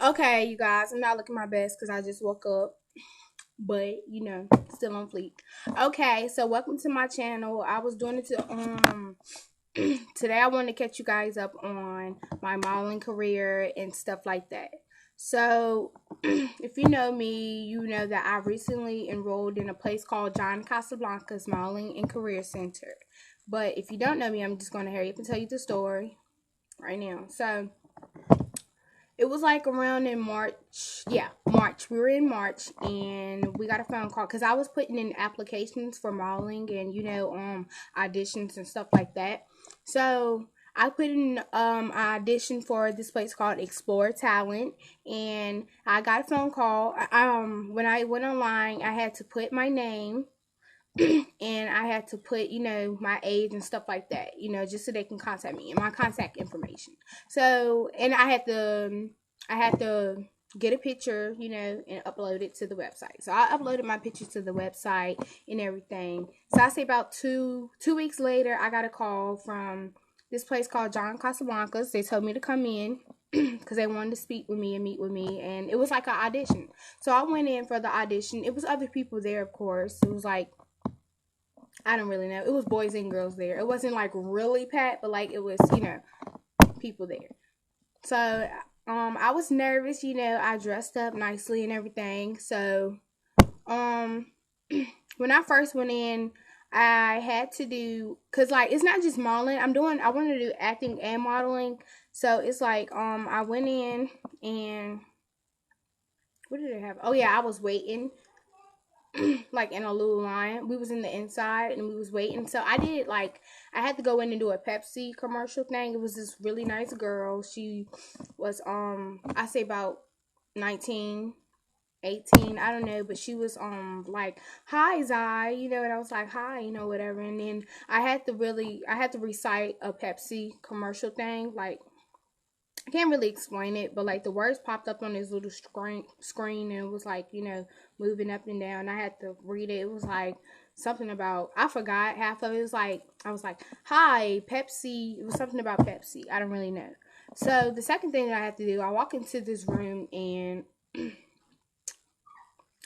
Okay, you guys, I'm not looking my best because I just woke up, but still on fleek. Okay, so welcome to my channel. I was doing it to today. I want to catch you guys up on my modeling career and stuff like that. So, if you know me, you know that I recently enrolled in a place called John Casablancas Modeling and Career Center. But if you don't know me, I'm just going to hurry up and tell you the story right now. So, it was like around in March. Yeah, March. We were in March and we got a phone call because I was putting in applications for modeling and auditions and stuff like that. So I put in audition for this place called Explore Talent, and I got a phone call. When I went online, I had to put my name and I had to put, my age and stuff like that, just so they can contact me and my contact information. So, and I had to get a picture, and upload it to the website. So I uploaded my picture to the website and everything. So I say about two weeks later, I got a call from this place called John Casablancas. They told me to come in because they wanted to speak with me and meet with me, and it was like an audition. So I went in for the audition. It was other people there, of course. It was like, I don't really know. It was boys and girls there. It wasn't like really packed, but like it was, people there. So, I was nervous, I dressed up nicely and everything. So, um, when I first went in, I had to do, cause like it's not just modeling. I want to do acting and modeling. So it's like, I went in and what did I have? Oh yeah, I was waiting like in a little line. We was in the inside and we was waiting. So I had to go in and do a Pepsi commercial thing. It was this really nice girl. She was I say about 19, 18, I don't know, but she was like, "Hi Zai," and I was like, "Hi," whatever. And then I had to recite a Pepsi commercial thing, like I can't really explain it, but like the words popped up on this little screen and it was like, moving up and down. I had to read it. It was like something about, I forgot half of it. It was like, I was like, "Hi, Pepsi." It was something about Pepsi. I don't really know. So the second thing that I had to do, I walk into this room and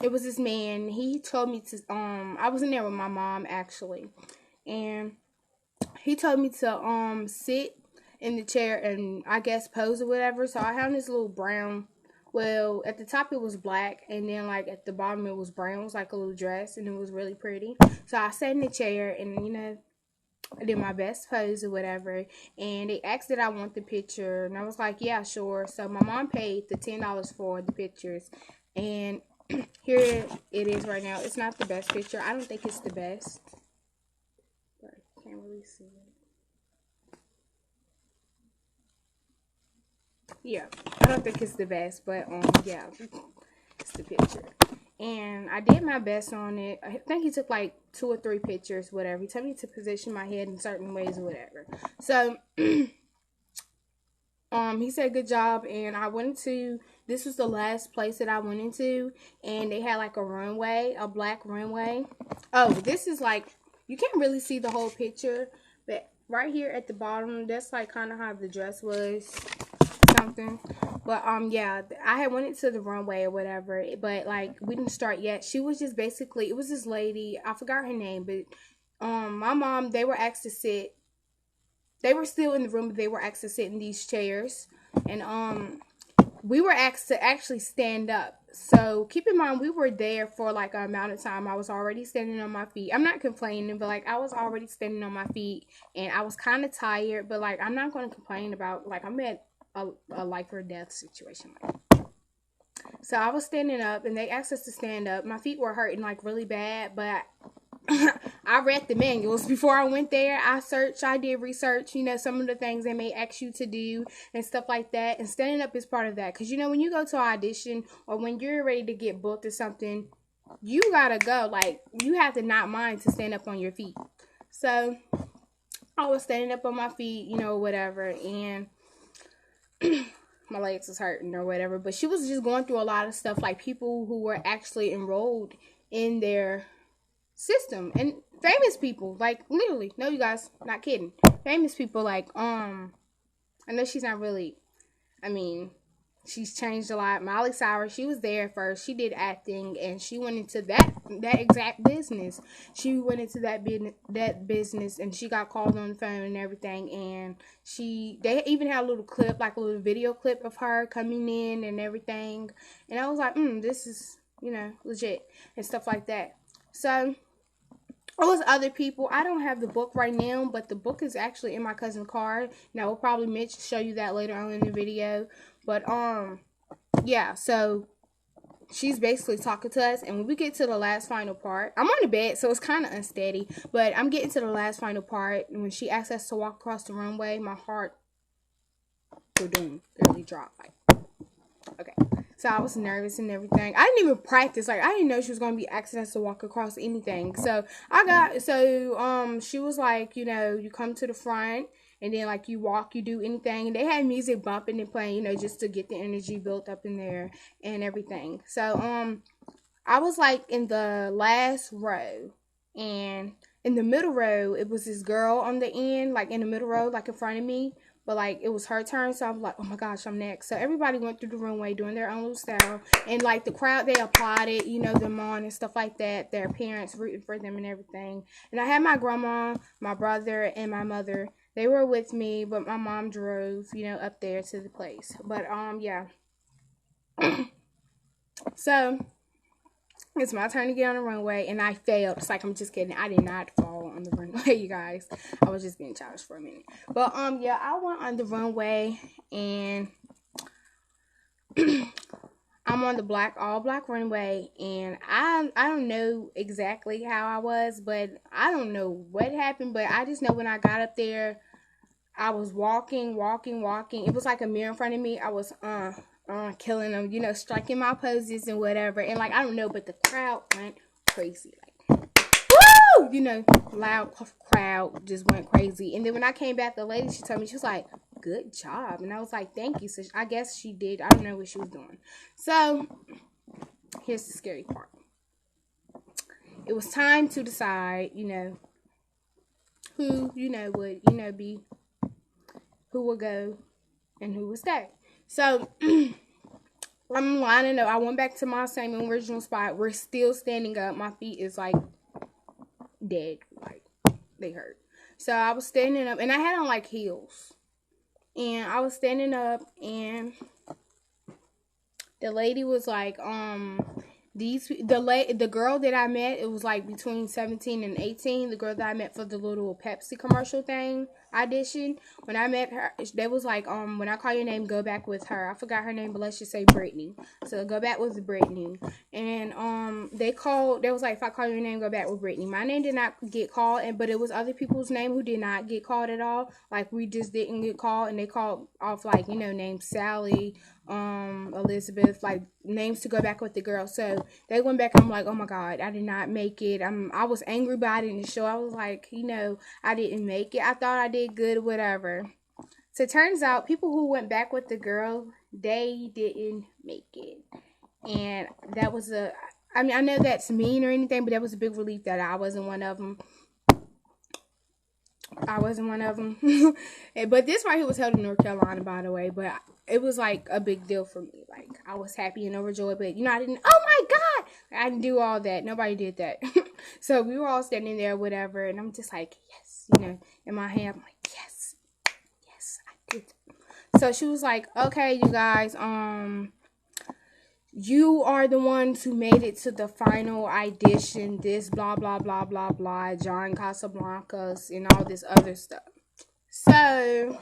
it was this man. He told me to, I was in there with my mom actually. And he told me to sit in the chair and I guess pose or whatever. So I had this little brown, well, at the top it was black and then like at the bottom it was brown. It was like a little dress and it was really pretty. So I sat in the chair and I did my best pose or whatever, and they asked that I want the picture, and I was like, yeah, sure. So my mom paid the $10 for the pictures, and here it is right now. It's not the best picture. I don't think it's the best, but I can't really see it. Yeah, I don't think it's the best, but yeah, it's the picture. And I did my best on it. I think he took like 2 or 3 pictures, whatever. He told me to position my head in certain ways or whatever. So he said good job, and I went to, this was the last place that I went into, and they had like a runway, a black runway. Oh, this is like, you can't really see the whole picture, but right here at the bottom, that's like kind of how the dress was, something. But yeah, I had went into the runway or whatever, but like we didn't start yet. She was just basically, it was this lady, I forgot her name, but my mom, they were asked to sit, they were still in the room, but they were asked to sit in these chairs, and we were asked to actually stand up. So keep in mind, we were there for like an amount of time. I was already standing on my feet. I'm not complaining, but like I was already standing on my feet, and I was kind of tired. But like I'm not going to complain about, like, I'm at a life or death situation. So I was standing up, and they asked us to stand up. My feet were hurting like really bad, but I read the manuals before I went there. I did research, some of the things they may ask you to do and stuff like that. And standing up is part of that. Because, when you go to an audition or when you're ready to get booked or something, you gotta go. Like, you have to not mind to stand up on your feet. So, I was standing up on my feet, whatever. And my legs was hurting or whatever. But she was just going through a lot of stuff. Like, people who were actually enrolled in their system, and famous people, like, literally, no, you guys, not kidding, famous people, like, I know she's not really, I mean, She's changed a lot. Miley Cyrus, she was there first. She did acting, and she went into that exact business. She went into that business, and she got called on the phone and everything. And they even had a little clip, like a little video clip of her coming in and everything. And I was like, this is, legit and stuff like that. So there was other people. I don't have the book right now, but the book is actually in my cousin's car. Now we'll probably show you that later on in the video. But yeah, so she's basically talking to us, and when we get to the last final part, I'm on the bed, so it's kind of unsteady, but I'm getting to the last final part, and when she asks us to walk across the runway, my heart literally dropped. Like, okay. So I was nervous and everything. I didn't even practice. Like, I didn't know she was gonna be asking us to walk across anything. So she was like, you come to the front, and then like you walk, you do anything. And they had music bumping and playing, just to get the energy built up in there and everything. So I was like in the last row, and in the middle row, it was this girl on the end, like in the middle row, like in front of me. But, like, it was her turn, so I was like, oh, my gosh, I'm next. So, everybody went through the runway doing their own little style. And, like, the crowd, they applauded, them on and stuff like that. Their parents rooting for them and everything. And I had my grandma, my brother, and my mother. They were with me, but my mom drove, up there to the place. But, yeah. So, it's my turn to get on the runway, and I failed. It's like, I'm just kidding. I did not fall on the runway, you guys. I was just being childish for a minute. But, yeah, I went on the runway, and I'm on the all black runway, and I don't know exactly how I was, but I don't know what happened, but I just know when I got up there, I was walking. It was like a mirror in front of me. I was, killing them, striking my poses and whatever. And, like, I don't know, but the crowd went crazy. Like, woo! Loud crowd just went crazy. And then when I came back, the lady, she told me, she was like, good job. And I was like, thank you. So I guess she did. I don't know what she was doing. So, here's the scary part. It was time to decide, who, would, be, who would go and who would stay. So, I'm lining up. I went back to my same original spot. We're still standing up. My feet is, like, dead. Like, they hurt. So, I was standing up. And I had on, like, heels. And I was standing up. And the lady was like, the girl that I met, it was, like, between 17 and 18. The girl that I met for the little Pepsi commercial thing, audition. When I met her, they was like, when I call your name, go back with her. I forgot her name, but let's just say Brittany. So, go back with Brittany. And, they was like, if I call your name, go back with Brittany. My name did not get called, but it was other people's name who did not get called at all. Like, we just didn't get called, and they called off, like, names Sally, Elizabeth, like, names to go back with the girl. So, they went back, and I'm like, oh my God, I did not make it. I was angry, but I didn't show. I was like, I didn't make it. I thought I did good, whatever. So, it turns out, people who went back with the girl, they didn't make it. And that was I know that's mean or anything, but that was a big relief that I wasn't one of them. But this right here was held in North Carolina, by the way. But it was like a big deal for me. Like, I was happy and overjoyed. But, I didn't, oh my God! I didn't do all that. Nobody did that. So, we were all standing there, whatever. And I'm just like, yes. In my hand, I'm like, yes. Yes, I did. So, she was like, okay, you guys, you are the ones who made it to the final audition, this blah, blah, blah, blah, blah, John Casablancas, and all this other stuff. So,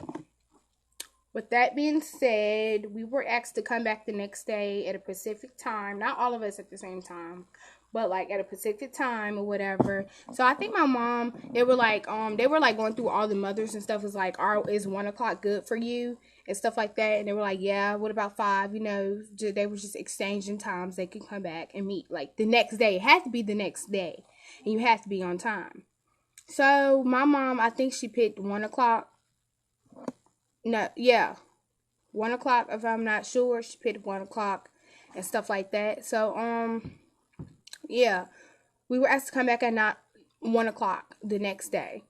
with that being said, we were asked to come back the next day at a Pacific time. Not all of us at the same time, but like at a Pacific time or whatever. So I think my mom, they were like going through all the mothers and stuff. It's like, is 1 o'clock good for you? And stuff like that. And they were like, yeah, what about 5? They were just exchanging times. They could come back and meet like the next day. It had to be the next day. And you have to be on time. So my mom, I think she picked 1 o'clock. No, yeah. 1 o'clock, if I'm not sure. She picked 1 o'clock and stuff like that. So, yeah. We were asked to come back at 1 o'clock the next day.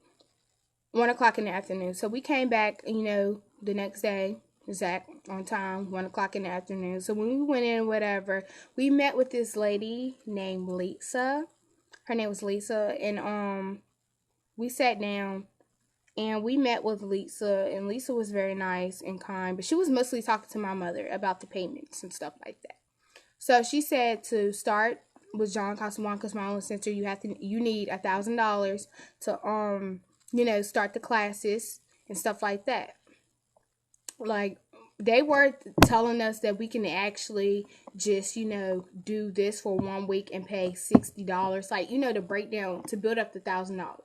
1 o'clock in the afternoon. So we came back, the next day. exact on time, 1 o'clock in the afternoon. So when we went in, whatever, we met with this lady named Lisa. Her name was Lisa, and we sat down and we met with Lisa, and Lisa was very nice and kind, but she was mostly talking to my mother about the payments and stuff like that. So she said to start with John Casablancas Modeling Center, you need $1,000 to start the classes and stuff like that. Like, they were telling us that we can actually just, do this for 1 week and pay $60. Like, the breakdown to build up the $1,000.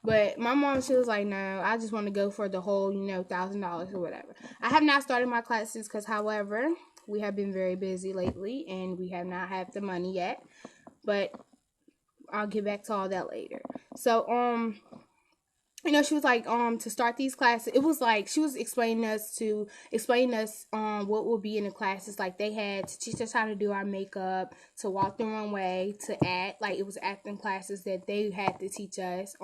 But my mom, she was like, no, I just want to go for the whole, $1,000 or whatever. I have not started my classes because, however, we have been very busy lately and we have not had the money yet. But I'll get back to all that later. So, she was like, to start these classes, it was like she was explaining us what will be in the classes. Like, they had to teach us how to do our makeup, to walk the runway, to act. Like, it was acting classes that they had to teach us,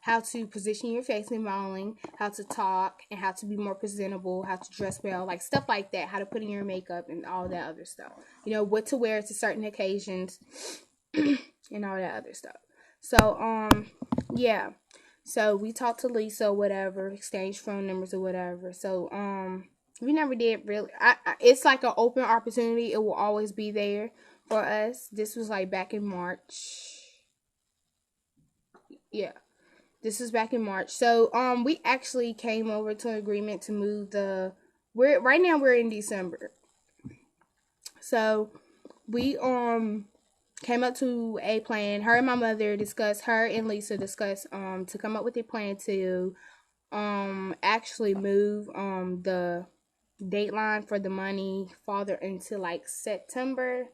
how to position your face in modeling, how to talk, and how to be more presentable, how to dress well, like stuff like that, how to put in your makeup and all that other stuff. What to wear to certain occasions and all that other stuff. So, yeah. So we talked to Lisa, whatever, exchanged phone numbers or whatever. So, we never did really. It's like an open opportunity. It will always be there for us. This was like back in March. Yeah, this was back in March. So, we actually came over to an agreement to move right now we're in December. So, we, came up to a plan. Her and my mother discussed, her and Lisa discussed to come up with a plan to actually move the dateline for the money farther into like September.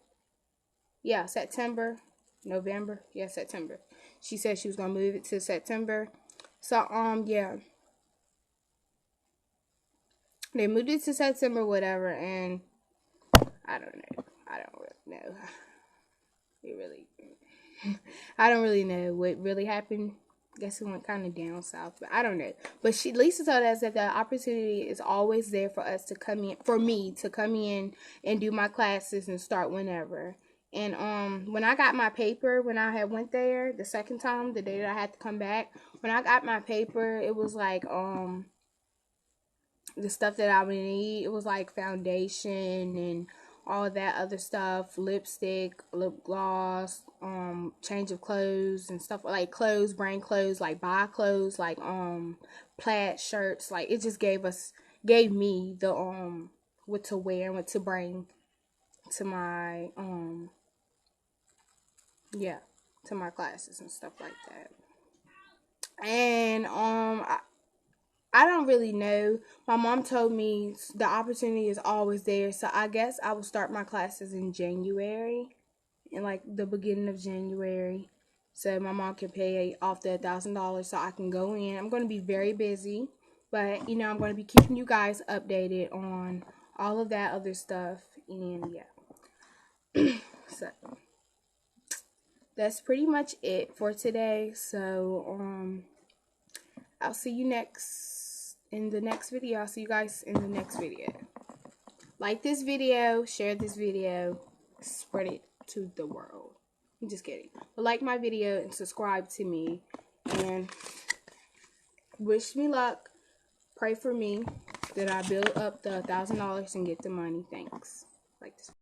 Yeah, September, November. Yeah, September. She said she was gonna move it to September. So yeah. They moved it to September, whatever, and I don't know. I don't really know. I don't really know what really happened. I guess it went kind of down south, but I don't know. But Lisa told us that the opportunity is always there for us to come in, for me to come in and do my classes and start whenever. And when I got my paper, when I had went there the second time, the day that I had to come back, when I got my paper, it was like the stuff that I would need. It was like foundation and all that other stuff, lipstick, lip gloss, change of clothes and stuff, like clothes, brand clothes, like buy clothes, like plaid shirts. Like, it just gave me the what to wear and what to bring to my to my classes and stuff like that. And I don't really know. My mom told me the opportunity is always there, so I guess I will start my classes in January, in like the beginning of January, so my mom can pay off the $1,000 so I can go in. I'm going to be very busy, but I'm going to be keeping you guys updated on all of that other stuff, and yeah. So that's pretty much it for today. So I'll see you in the next video. I'll see you guys in the next video. Like this video, share this video, spread it to the world. I'm just kidding. But like my video and subscribe to me. And wish me luck. Pray for me that I build up the $1,000 and get the money. Thanks.